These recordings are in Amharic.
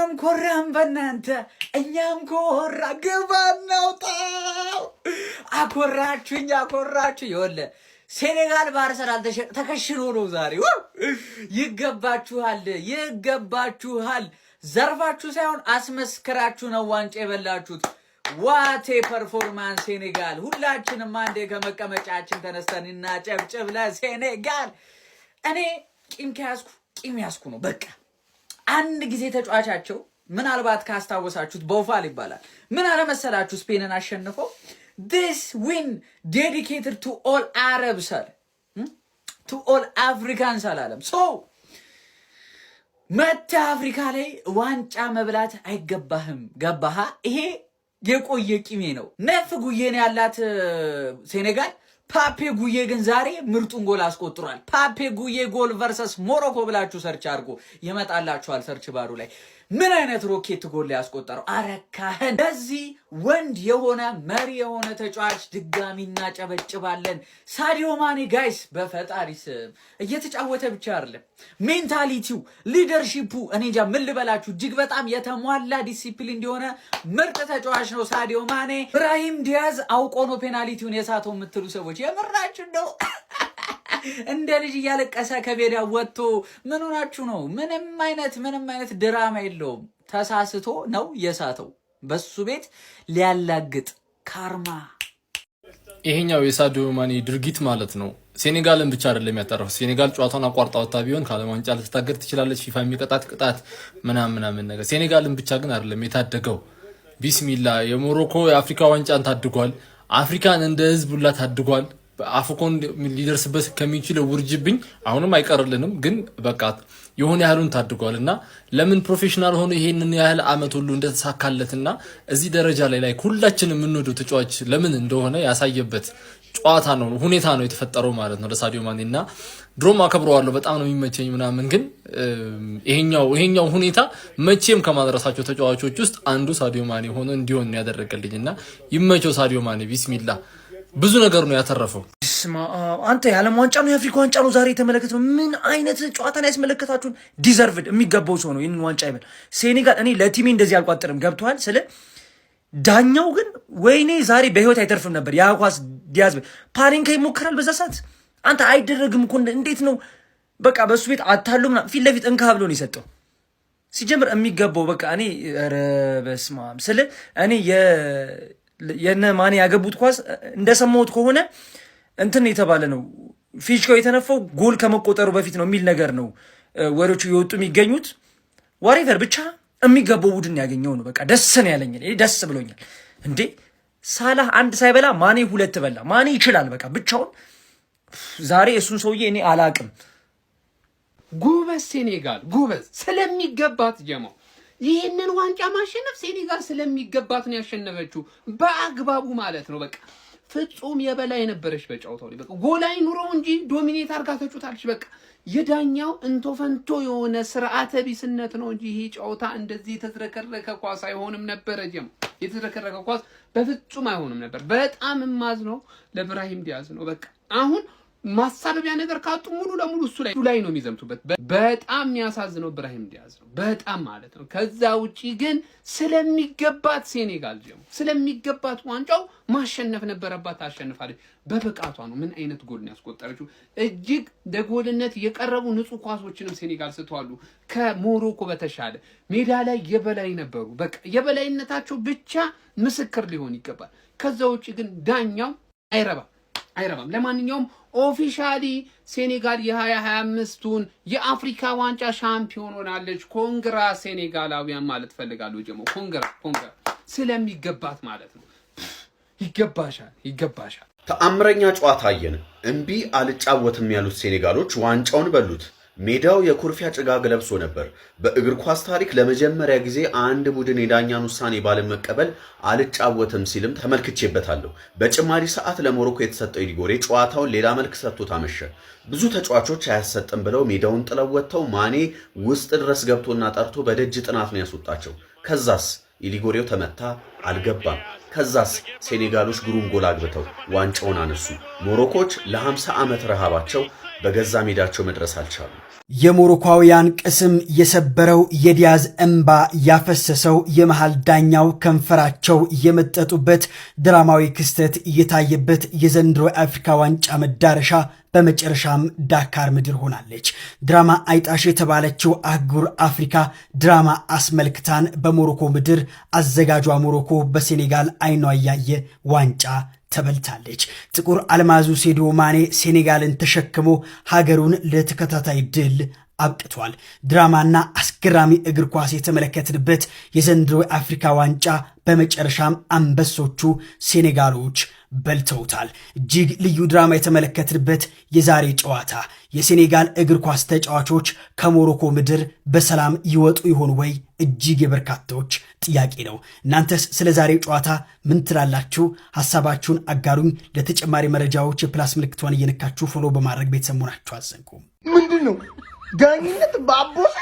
እኛም ኮራን በእናንተ እኛም ኮራ ግባን ናውጣው አኮራችሁኝ ይወለ ሴኔጋል በአርሰናል ተከሽኖ ነው ዛሬ ይገባችኋል ዘርፋችሁ ሳይሆን አስመስክራችሁ ነው ዋንጫ የበላችሁት ዋቴ ፐርፎርማንስ ሴኔጋል ሁላችንም አንዴ ከመቀመጫችን ተነስተን እናጨብጭብ ለሴኔጋል እኔ ቂም ያስኩ ነው በቃ አንድ ጊዜ ተጫዋቻቸው ምናልባት ካስታወሳችሁት ቦፋል ይባላል ምን አለ መሰላችሁ ስፔንን አሸንፈው this win dedicated to all Arabs to all Africans አላለም so መታ አፍሪካ ላይ ዋንጫ መብላት አይገባህም ገባህ ይሄ የቆየ ቂሜ ነው ነፍ ጉዬን ያላት ሴኔጋል ፓፔ ጉዬ ግን ዛሬ ምርጡን ጎል አስቆጥሯል ፓፔ ጉዬ ጎል ቨርሰስ ሞሮኮ ብላችሁ ሰርች አድርጉ ይመጣላችኋል ሰርች ባሩ ላይ ምን አይነት ሮኬት ጎል ያስቆጠረው አረካህን ለዚህ ወንድ የሆነ መሪ የሆነ ተጫዋች ድጋሚ እናጨበጭባለን ሳዲዮ ማኔ ጋይስ በፈጣሪ ስም እየተጫወተ ብቻ አይደለም ሜንታሊቲው ሊደርሺፑ እኔ እንጃ ምን ልበላችሁ እጅግ በጣም የተሟላ ዲሲፕሊን እንዲሆነ ምርጥ ተጫዋች ነው ሳዲዮ ማኔ ብራሂም ዲያዝ አውቆ ነው ፔናልቲውን የሳተው የምትሉ ሰዎች የምራችሁ ነው እንደ ልጅ እያለቀሰ ከሜዳ ወጥቶ ምን ሆናችሁ ነው ምንም አይነት ድራማ የለውም ተሳስቶ ነው የሳተው በሱ ቤት ሊያላግጥ ካርማ ይሄኛው የሳዲዮ ማኔ ድርጊት ማለት ነው ሴኔጋልን ብቻ አይደለም ያጠራው ሴኔጋል ጨዋታውን አቋርጣውታ ቢሆን ካለ ዋንጫ ልትታገድ ትችላለች ፊፋ የሚቀጣት ቅጣት ምናምን ነገር ሴኔጋልን ብቻ ግን አይደለም የታደገው ቢስሚላ የሞሮኮ የአፍሪካ ዋንጫን ታድጓል አፍሪካን እንደ ህዝብላ ታድጓል አፍኮን ሊደርስበት ከሚችለው ውርጅብኝ አሁንም አይቀርልንም ግን በቃ የሆነ ያህሉን ታድጓልና ለምን ፕሮፌሽናል ሆኖ ይሄንን ያህል አመት ሁሉ እንደተሳካለትና እዚህ ደረጃ ላይ ሁላችንም የምንወደው ተጫዋች ለምን እንደሆነ ያሳየበት ጨዋታ ነው ሁኔታ ነው የተፈጠረው ማለት ነው ለሳዲዮ ማኔና ድሮም አከብረዋለሁ በጣም ነው የሚመቸኝ ምናምን ግን ይሄኛው ሁኔታ መቼም ከማድረሳቸው ተጫዋቾች ውስጥ አንዱ ሳዲዮ ማኔ ሆኖ እንዲሆን ያደረገልኝና ይመቸው ሳዲዮ ማኔ ቢስሚላ ብዙ ነገር ነው ያተረፈው አንተ የዓለም ዋንጫ ነው የአፍሪካ ዋንጫ ነው ዛሬ የተመለከተው ምን አይነት ጨዋታ ላይ ያስመለከታችሁን ዲዘርቭድ የሚገባው ሰው ነው ይሄን ዋንጫ ይበል ሴኔጋል እኔ ለቲሜ እንደዚህ አልቋጥርም ገብቷል ስለ ዳኛው ግን ወይኔ ዛሬ በህይወት አይተርፍም ነበር ያኳስ ዲያዝ ፓሪንካ ይሞክራል በዛ ሰዓት አንተ አይደረግም እኮ እንዴት ነው በቃ በሱ ቤት አታሉም ፊት ለፊት እንካ ብሎ ነው የሰጠው ሲጀምር የሚገባው በቃ እኔ ኧረ በስመ አብ ስለ እኔ የነ ማኔ ያገቡት ኳስ እንደሰማሁት ከሆነ እንትን የተባለ ነው ፊሽካው የተነፈው ጎል ከመቆጠሩ በፊት ነው የሚል ነገር ነው ወሬዎቹ ይወጡ የሚገኙት ዋሬቨር ብቻ የሚገባው ቡድን ያገኘው ነው በቃ ደስ ነው ያለኝ እኔ ደስ ብሎኛል እንዴ ሳላህ አንድ ሳይበላ ማኔ ሁለት በላ ማኔ ይችላል በቃ ብቻውን ዛሬ እሱን ሰውዬ እኔ አላቅም ጎበዝ ሴኔጋል ጎበዝ ስለሚገባት ጀማው ይሄንን ዋንጫ ማሸነፍ ሴኔጋል ስለሚገባት ነው ያሸነፈችው በአግባቡ ማለት ነው በቃ ፍጹም የበላይ ነበረች በጫውታው ላይ በቃ ጎላይ ኑሮ እንጂ ዶሚኔት አርጋ ተጫውታለች በቃ የዳኛው እንቶፈንቶ የሆነ ስርዓተ ቢስነት ነው እንጂ ይሄ ጫውታ እንደዚህ የተዝረከረከ ኳስ አይሆንም ነበር ጀም የተዝረከረከ ኳስ በፍጹም አይሆንም ነበር በጣም ማዝ ነው ለብራሂም ዲያዝ ነው በቃ አሁን ማሳበቢያ ነገር ካጡ ሙሉ ለሙሉ እሱ ላይ ነው የሚዘምቱበት በጣም የሚያሳዝነው ብራሂም ዲያዝ ነው በጣም ማለት ነው ከዛ ውጪ ግን ስለሚገባት ሴኔጋል ጀም ስለሚገባት ዋንጫው ማሸነፍ ነበረባት አሸንፋለች በብቃቷ ነው ምን አይነት ጎል ነው ያስቆጠረችው እጅግ ለጎልነት የቀረቡ ንጹህ ኳሶችንም ሴኔጋል ስተዋሉ ከሞሮኮ በተሻለ ሜዳ ላይ የበላይ ነበሩ በቃ የበላይነታቸው ብቻ ምስክር ሊሆን ይገባል ከዛ ውጪ ግን ዳኛው አይረባም ለማንኛውም ኦፊሻሊ ሴኔጋል የ2025ቱን የአፍሪካ ዋንጫ ሻምፒዮን ሆናለች ኮንግራ ሴኔጋላውያን ማለት ፈልጋለሁ ጀሞ ኮንግራ ስለሚገባት ማለት ነው ይገባሻል ተአምረኛ ጨዋታ አየን እንቢ አልጫወትም ያሉት ሴኔጋሎች ዋንጫውን በሉት ሜዳው የኩርፊያ ጭጋግ ለብሶ ነበር በእግር ኳስ ታሪክ ለመጀመሪያ ጊዜ አንድ ቡድን የዳኛን ውሳኔ ባለመቀበል አልጫወትም ሲልም ተመልክቼበታለሁ በጭማሪ ሰዓት ለሞሮኮ የተሰጠው ኢሊጎሬ ጨዋታውን ሌላ መልክ ሰጥቶ ታመሸ ብዙ ተጫዋቾች አያሰጥም ብለው ሜዳውን ጥለው ወጥተው ማኔ ውስጥ ድረስ ገብቶና ጠርቶ በደጅ ጥናት ነው ያስወጣቸው ከዛስ ኢሊጎሬው ተመታ አልገባም ከዛስ ሴኔጋሎች ግሩም ጎል አግብተው ዋንጫውን አነሱ ሞሮኮች ለ50 ዓመት ረሃባቸው በገዛ ሜዳቸው መድረስ አልቻሉም። የሞሮኮውያን ቅስም የሰበረው የዲያዝ እንባ ያፈሰሰው የመሃል ዳኛው ከንፈራቸው የመጠጡበት ድራማዊ ክስተት እየታየበት የዘንድሮ የአፍሪካ ዋንጫ መዳረሻ በመጨረሻም ዳካር ምድር ሆናለች። ድራማ አይጣሽ የተባለችው አህጉር አፍሪካ ድራማ አስመልክታን በሞሮኮ ምድር አዘጋጇ ሞሮኮ በሴኔጋል አይኗ እያየ ዋንጫ ተበልታለች። ጥቁር አልማዙ ሴዲዮ ማኔ ሴኔጋልን ተሸክሞ ሀገሩን ለተከታታይ ድል አብቅቷል። ድራማና አስገራሚ እግር ኳስ የተመለከትንበት የዘንድሮ የአፍሪካ ዋንጫ በመጨረሻም አንበሶቹ ሴኔጋሎች በልተውታል። እጅግ ልዩ ድራማ የተመለከትንበት የዛሬ ጨዋታ የሴኔጋል እግር ኳስ ተጫዋቾች ከሞሮኮ ምድር በሰላም ይወጡ ይሆን ወይ? እጅግ የበርካታዎች ጥያቄ ነው። እናንተስ ስለ ዛሬው ጨዋታ ምን ትላላችሁ? ሐሳባችሁን አጋሩኝ። ለተጨማሪ መረጃዎች የፕላስ ምልክቷን እየነካችሁ ፎሎ በማድረግ ቤተሰብ መሆናችሁ አዘንጉ። ምንድነው ዳኝነት በአቦሳ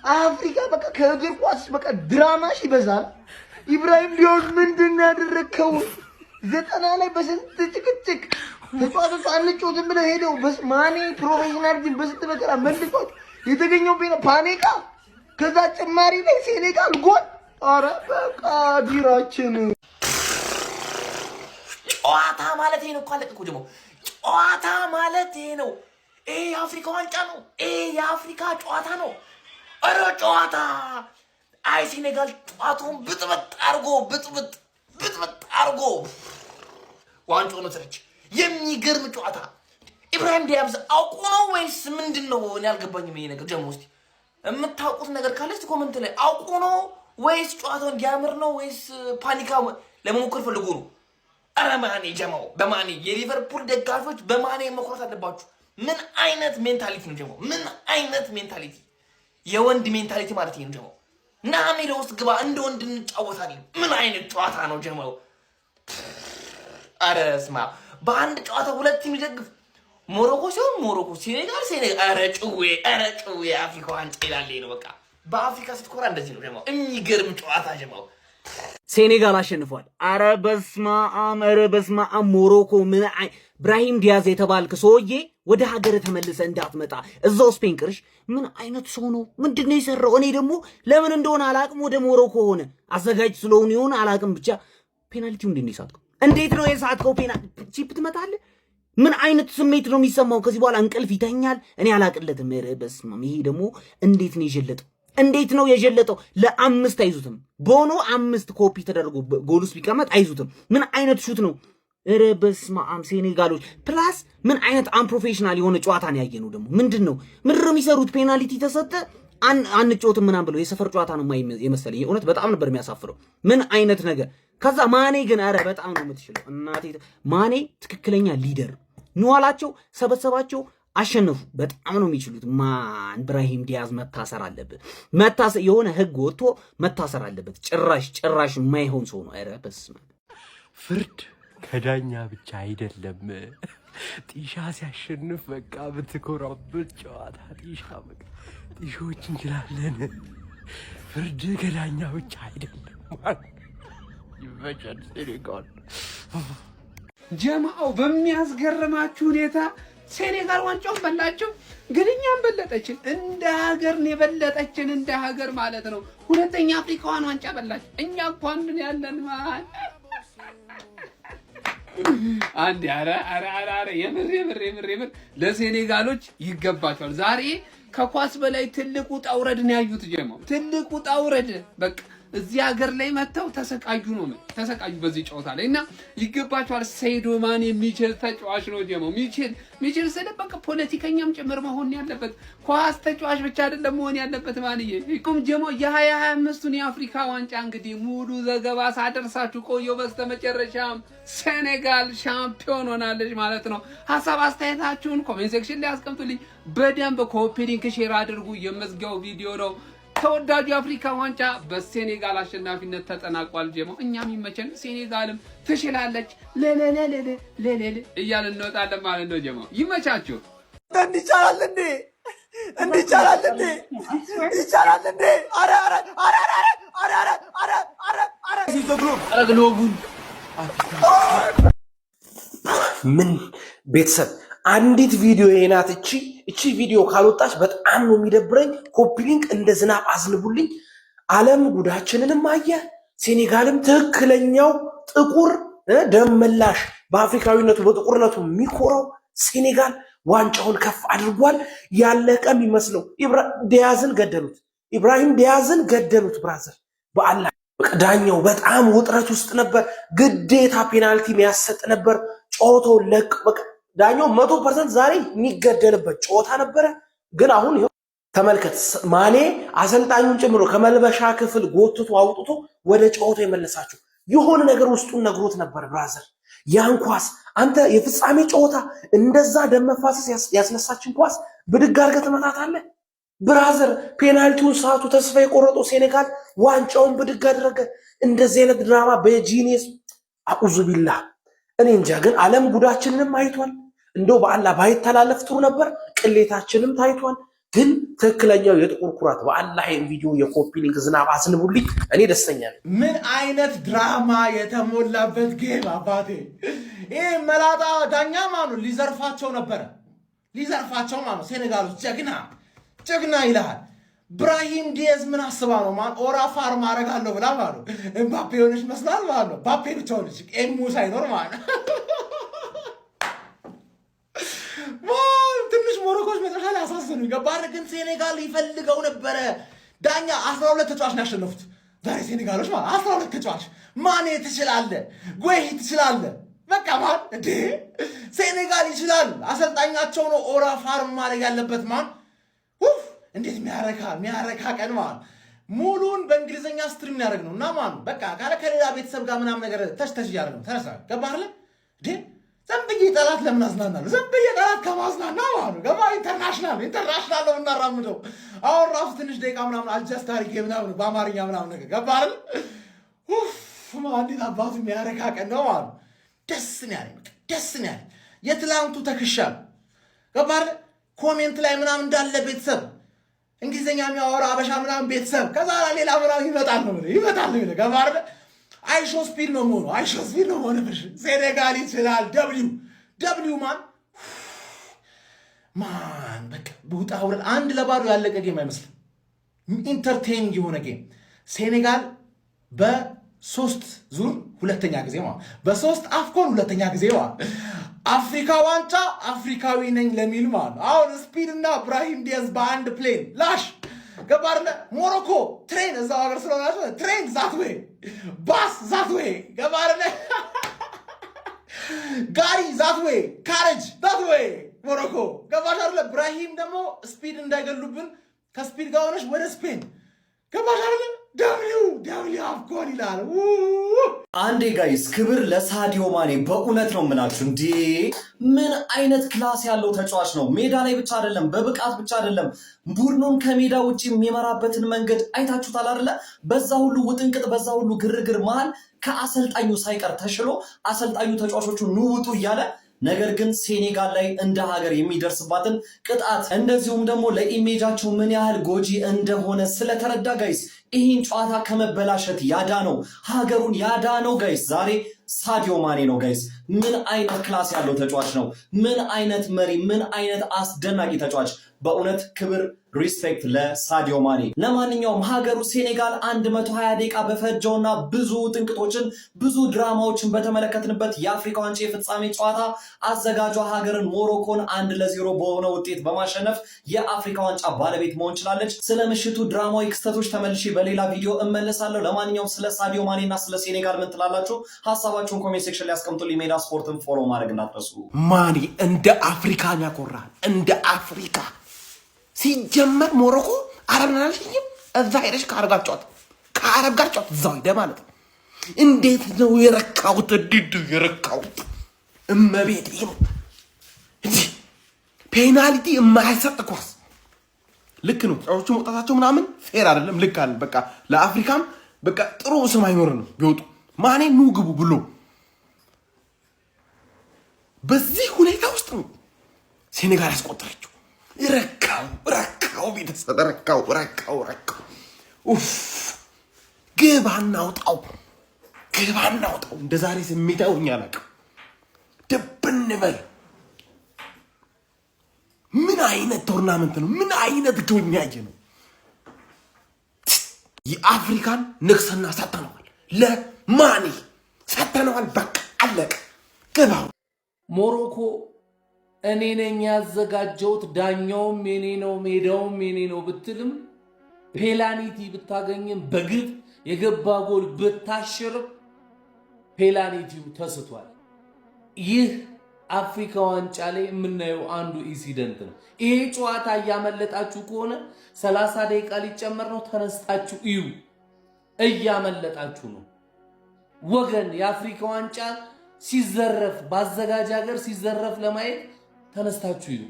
አፍሪካ በቃ ከእግር ኳስ በቃ ድራማሽ ይበዛል። ኢብራሂም ዲዮስ ምንድን ያደረከው? 90 ላይ በስንት ጭቅጭቅ ተጫዋቾች አንጮትም ብለው ሄደው ማኔ ፕሮፌሽናል ቲም በስንት መከራ መልሶት የተገኘው ፓኔካ ከዛ ጭማሪ ላይ ሴኔጋል ጎል። አረ በቃ ቢራችን ጨዋታ ማለት ይሄ ነው እኮ አለቀ እኮ ደግሞ ጨዋታ ማለት ይሄ ነው። ይሄ የአፍሪካ ዋንጫ ነው። ይሄ የአፍሪካ ጨዋታ ነው። አረ ጨዋታ አይ ሴኔጋል ጨዋታውን ብጥብጥ አርጎ ዋንጫውን ወሰደች። የሚገርም ጨዋታ። ኢብራሂም ዲያዝ አውቆ ነው ወይስ ምንድነው? እኔ አልገባኝም ይሄ ነገር። ጀሞ እስቲ የምታውቁት ነገር ካለ እስቲ ኮሜንት ላይ አውቆ ነው ወይስ ጨዋታውን እንዲያምር ነው ወይስ ፓኒካ ለመሞከር ፈልጎ ነው? አረ ማኔ ጀማው በማኔ የሊቨርፑል ደጋፊዎች በማኔ መኩራት አለባችሁ። ምን አይነት ሜንታሊቲ ነው ጀማው? ምን አይነት ሜንታሊቲ? የወንድ ሜንታሊቲ ማለት ነው ጀማው። ና ሜዳ ውስጥ ግባ እንደ ወንድ እንጫወታለን። ምን አይነት ጨዋታ ነው ጀማው? አረ ስማ በአንድ ጨዋታ ሁለት ቲም ይደግፍ ሞሮኮ ሲሆን ሞሮኮ ሴኔጋል አረ ጭዌ አፍሪካ ዋንጫ ይላል ነው በቃ። በአፍሪካ ስትኮራ እንደዚህ ነው ጀማው። የሚገርም ጨዋታ ጀማው። ሴኔጋል አሸንፏል። አረ በስማ ሞሮኮ ምን ብራሂም ዲያዝ የተባልክ ሰውዬ ወደ ሀገር ተመልሰ እንዳትመጣ እዛው ስፔን ቅርሽ። ምን አይነት ሰው ነው? ምንድነው የሰራው? እኔ ደግሞ ለምን እንደሆነ አላቅም ወደ ሞሮኮ ሆነ። አዘጋጅ ስለሆነ ይሆን አላቅም። ብቻ ፔናልቲው እንዴት ነው የሳትከው? እንዴት ነው የሳትከው? ቺፕ ትመታለህ? ምን አይነት ስሜት ነው የሚሰማው? ከዚህ በኋላ እንቅልፍ ይተኛል? እኔ አላቅለትም። ኧረ በስመ አብ። ይሄ ደግሞ እንዴት ነው የጀለጠው? እንዴት ነው የጀለጠው? ለአምስት አይዙትም። ቦኖ 5 ኮፒ ተደርጎ ጎሉስ ቢቀመጥ አይዙትም። ምን አይነት ሹት ነው? ኧረ በስመ አብ። ሴኔጋሎች ፕላስ ምን አይነት አንፕሮፌሽናል የሆነ ጨዋታ ነው ያየነው። ደግሞ ምንድነው የሚሰሩት? ፔናልቲ ተሰጠ አንጮትም ምናምን ብለው የሰፈር ጨዋታ ነው የመሰለኝ። እውነት በጣም ነበር የሚያሳፍረው። ምን አይነት ነገር። ከዛ ማኔ ግን ኧረ በጣም ነው የምትችለው እናቴ። ማኔ ትክክለኛ ሊደር ንዋላቸው፣ ሰበሰባቸው፣ አሸነፉ። በጣም ነው የሚችሉት። ማን ብራሂም ዲያዝ መታሰር አለበት። የሆነ ህግ ወጥቶ መታሰር አለበት። ጭራሽ የማይሆን ሰው ነው። ኧረ በስመ አብ። ፍርድ ከዳኛ ብቻ አይደለም። ጢሻ ሲያሸንፍ በቃ ብትኮራበት ጨዋታ ጢሻ በቃ ጢሾች እንችላለን። ፍርድ ከዳኛ ብቻ አይደለም። ይመቻል ሴኔጋል። ጀማው በሚያስገርማችሁ ሁኔታ ሴኔጋል ዋንጫውን በላቸው፣ ግን እኛም በለጠችን። እንደ ሀገር ነው የበለጠችን፣ እንደ ሀገር ማለት ነው። ሁለተኛ አፍሪካዋን ዋንጫ በላች። እኛ እኮ አንድን ያለን ማን አንድ አረ የምር ለሴኔጋሎች ይገባቸዋል። ዛሬ ከኳስ በላይ ትልቁ ጣውረድ ነው ያዩት ጀማው። ትልቁ ጣውረድ በቃ እዚህ ሀገር ላይ መተው ተሰቃዩ በዚህ ጨዋታ ላይ እና ይገባቸዋል። ሴዲዮ ማኔ የሚችል ተጫዋች ነው ጀማው። የሚችል ስለ በቃ ፖለቲከኛም ጭምር መሆን ያለበት፣ ኳስ ተጫዋች ብቻ አይደለም መሆን ያለበት። ማንዬ ይቁም ጀማው። የ2025ቱን የአፍሪካ ዋንጫ እንግዲህ ሙሉ ዘገባ ሳደርሳችሁ ቆየው። በስተመጨረሻም ሴኔጋል ሻምፒዮን ሆናለች ማለት ነው። ሐሳብ አስተያየታችሁን ኮሜንት ሴክሽን ላይ አስቀምጡልኝ። በደንብ ኮፒ ሊንክ ሼር አድርጉ። የመዝጊያው ቪዲዮ ነው። ተወዳጁ የአፍሪካ ዋንጫ በሴኔጋል አሸናፊነት ተጠናቋል። ጀማው እኛም ይመቸን፣ ሴኔጋልም ትችላለች ለለለለለለ እያልን እንወጣለን ማለት ነው። ጀማው ይመቻችሁ። እንዲቻላል እንዴ አረ ግሎቡን ምን ቤተሰብ አንዲት ቪዲዮ የናት እቺ ቪዲዮ ካልወጣች በጣም ነው የሚደብረኝ። ኮፒ ሊንክ እንደ ዝናብ አዝንቡልኝ። ዓለም ጉዳችንንም አየ። ሴኔጋልም ትክክለኛው ጥቁር ደም መላሽ በአፍሪካዊነቱ በጥቁርነቱ የሚኮራው ሴኔጋል ዋንጫውን ከፍ አድርጓል። ያለቀ የሚመስለው ኢብራሂም ዲያዝን ገደሉት። ብራዘር በአላህ ዳኛው በጣም ውጥረት ውስጥ ነበር። ግዴታ ፔናልቲ የሚያሰጥ ነበር። ጨዋታው ዳኛው 100% ዛሬ የሚገደልበት ጨዋታ ነበረ። ግን አሁን ተመልከት፣ ማኔ አሰልጣኙን ጨምሮ ከመልበሻ ክፍል ጎትቶ አውጥቶ ወደ ጨዋታው የመለሳቸው የሆነ ነገር ውስጡን ነግሮት ነበር። ብራዘር ያን ኳስ አንተ የፍጻሜ ጨዋታ እንደዛ ደም መፋሰስ ያስነሳችን ኳስ ብድግ አድርገህ ትመታታለህ? ብራዘር ፔናልቲውን ሰዓቱ ተስፋ የቆረጠው ሴኔጋል ዋንጫውን ብድግ አደረገ። እንደዚህ አይነት ድራማ በጂኒየስ አኡዙ ቢላህ። እኔ እንጃ ግን ዓለም ጉዳችንንም አይቷል። እንደው በአላህ ባይተላለፍ ጥሩ ነበር። ቅሌታችንም ታይቷል። ግን ትክክለኛው የጥቁር ኩራት በአላህ ቪዲዮ የኮፒ ሊንክ ዝናብ አስንቡልኝ። እኔ ደስተኛ ነኝ። ምን አይነት ድራማ የተሞላበት ጌም አባቴ! ይሄ መላጣ ዳኛ ማኑ ሊዘርፋቸው ነበረ፣ ሊዘርፋቸው ማኑ። ሴኔጋሎች ጀግና ይልሃል። ብራሂም ዲያዝ ምን አስባ ነው ማን ኦራ ፋርም አረጋለሁ ብላ ማኑ። ኤምባፔ ሆነች መስላል ማኑ። ባፔ ብቻ ሆነች ኤሙ ሳይኖር ማኑ። ትንሽ ሞሮኮች መጨረሻ ላይ አሳዘኑ። ይገባል። ግን ሴኔጋል ይፈልገው ነበረ። ዳኛ 12 ተጫዋች ነው ያሸነፉት ዛሬ ሴኔጋሎች ማለት 12 ተጫዋች። ማኔ ትችላለ፣ ጎይ ትችላለ። በቃ ማን እንዴ ሴኔጋል ይችላል። አሰልጣኛቸው ነው ኦራ ፋርም ማድረግ ያለበት ማን። እንዴት የሚያረካ ቀን ማለት ሙሉን በእንግሊዝኛ ስትሪም ያደርግ ነው እና ማን በቃ ካለ ከሌላ ቤተሰብ ጋር ምናምን ነገር ተሽ እያደረግ ነው። ተነሳ ገባህ እንዴ ዝም ብዬ ጠላት ለምን አዝናናለሁ? ዝም ብዬ ጠላት ከማዝናና ማለት ነው። ገባ ኢንተርናሽናል ነው እናራምደው። አሁን ራሱ ትንሽ ደቂቃ ምናምን አጀስት አድርጌ ምናምን በአማርኛ ምናምን ነገር ገባ አይደል? እንዴት አባቱ የሚያረካ ቀን ነው ማለት ነው። ደስ ነው ያለኝ የትላንቱ ተክሻል። ገባ አይደል? ኮሜንት ላይ ምናምን እንዳለ ቤተሰብ እንግሊዝኛ የሚያወራ አበሻ ምናምን ቤተሰብ ከዛ ሌላ ምናምን ይመጣል ነው ገባ አይደል? አይሾ ስፒድ ነው ሆነሽ ሴኔጋል ይችላል። ደብሊው ማን በቃ ቡጣ ወረድ 1-0 ያለቀ ጌም አይመስልም። ኢንተርቴይኒንግ የሆነ ጌም ሴኔጋል በ3 ዙር ሁለተኛ ጊዜ ማለት በ3 አፍኮን ሁለተኛ ጊዜ ማለት አፍሪካ ዋንጫ አፍሪካዊ ነኝ ለሚል ማለት አሁን ስፒድ እና ብራሂም ዲያዝ በአንድ ፕሌን ላሽ ገባርለ ሞሮኮ ትሬን እዛው ሀገር ስለሆናቸው ትሬን ዛትዌ ባስ ዛትዌ ገባርለ ጋሪ ዛትዌ ካሬጅ ዛትዌ ሞሮኮ ገባሽ አይደለ? ብራሂም ደግሞ ስፒድ እንዳይገሉብን ከስፒድ ጋር ሆነሽ ወደ ስፔን ገባሽ አይደለ? ደብሊው አፍኮን ይላል። አንዴ ጋይስ ክብር ለሳዲዮ ማኔ በእውነት ነው የምላችሁ። እንዴ ምን አይነት ክላስ ያለው ተጫዋች ነው! ሜዳ ላይ ብቻ አይደለም፣ በብቃት ብቻ አይደለም፣ ቡድኑን ከሜዳ ውጭ የሚመራበትን መንገድ አይታችሁታል አይደለ? በዛ ሁሉ ውጥንቅጥ፣ በዛ ሁሉ ግርግር መሃል ከአሰልጣኙ ሳይቀር ተሽሎ አሰልጣኙ ተጫዋቾቹ ንውጡ እያለ ነገር ግን ሴኔጋል ላይ እንደ ሀገር የሚደርስባትን ቅጣት እንደዚሁም ደግሞ ለኢሜጃቸው ምን ያህል ጎጂ እንደሆነ ስለተረዳ ጋይስ ይህን ጨዋታ ከመበላሸት ያዳነው ሀገሩን ያዳነው ጋይስ ዛሬ ሳዲዮ ማኔ ነው ጋይስ። ምን አይነት ክላስ ያለው ተጫዋች ነው! ምን አይነት መሪ፣ ምን አይነት አስደናቂ ተጫዋች! በእውነት ክብር ሪስፔክት ለሳዲዮ ማኔ። ለማንኛውም ሀገሩ ሴኔጋል 120 ደቂቃ በፈጀውና ብዙ ጥንቅጦችን ብዙ ድራማዎችን በተመለከትንበት የአፍሪካ ዋንጫ የፍጻሜ ጨዋታ አዘጋጇ ሀገርን ሞሮኮን 1-0 በሆነ ውጤት በማሸነፍ የአፍሪካ ዋንጫ ባለቤት መሆን ችላለች። ስለ ምሽቱ ድራማዊ ክስተቶች ተመልሼ በሌላ ቪዲዮ እመለሳለሁ። ለማንኛውም ስለ ሳዲዮ ማኔ እና ስለ ሴኔጋል ምን ትላላችሁ? ሀሳባችሁን ኮሜንት ሴክሽን ላይ አስቀምጡልኝ። ሜዳ ስፖርትን ፎሎ ማድረግ እንዳትረሱ። ማኔ እንደ አፍሪካ ያኮራል። እንደ አፍሪካ ሲጀመር ሞሮኮ አረብ ናልሽኝም እዛ ሄደሽ ከአረብ ጋር ጨዋታ እዛው ሄደ ማለት ነው። እንዴት ነው የረካሁት! እንዴት ነው የረካሁት! እመቤት ይሄ ፔናልቲ የማይሰጥ ኳስ ልክ ነው። ጫዎቹ መውጣታቸው ምናምን ፌር አይደለም። ልክ አለ። በቃ ለአፍሪካም በቃ ጥሩ ስም አይኖርንም ቢወጡ ማኔ ኑ ግቡ ብሎ በዚህ ሁኔታ ውስጥ ነው ሴኔጋል ያስቆጠረችው። ረካው ቤተሰብ ረካው። ግብ አናውጣው። እንደ ዛሬ ስሜት አውኛ አላውቅም። ደብን በል ምን አይነት ቶርናመንት ነው? ምን አይነት ግብ ያየ ነው? የአፍሪካን ንግስና ሰጥተነዋል፣ ለማኔ ሰጥተነዋል። በቃ አለቀ። ግባው። ሞሮኮ እኔ ነኝ ያዘጋጀሁት፣ ዳኛውም የኔ ነው፣ ሜዳውም የኔ ነው ብትልም ፔናልቲ ብታገኝም በግብ የገባ ጎል ብታሽርም ፔናልቲው ተስቷል። ይህ አፍሪካ ዋንጫ ላይ የምናየው አንዱ ኢንሲደንት ነው። ይሄ ጨዋታ እያመለጣችሁ ከሆነ 30 ደቂቃ ሊጨመር ነው፣ ተነስታችሁ እዩ። እያመለጣችሁ ነው ወገን። የአፍሪካ ዋንጫ ሲዘረፍ፣ ባዘጋጅ ሀገር ሲዘረፍ ለማየት ተነስታችሁ እዩ።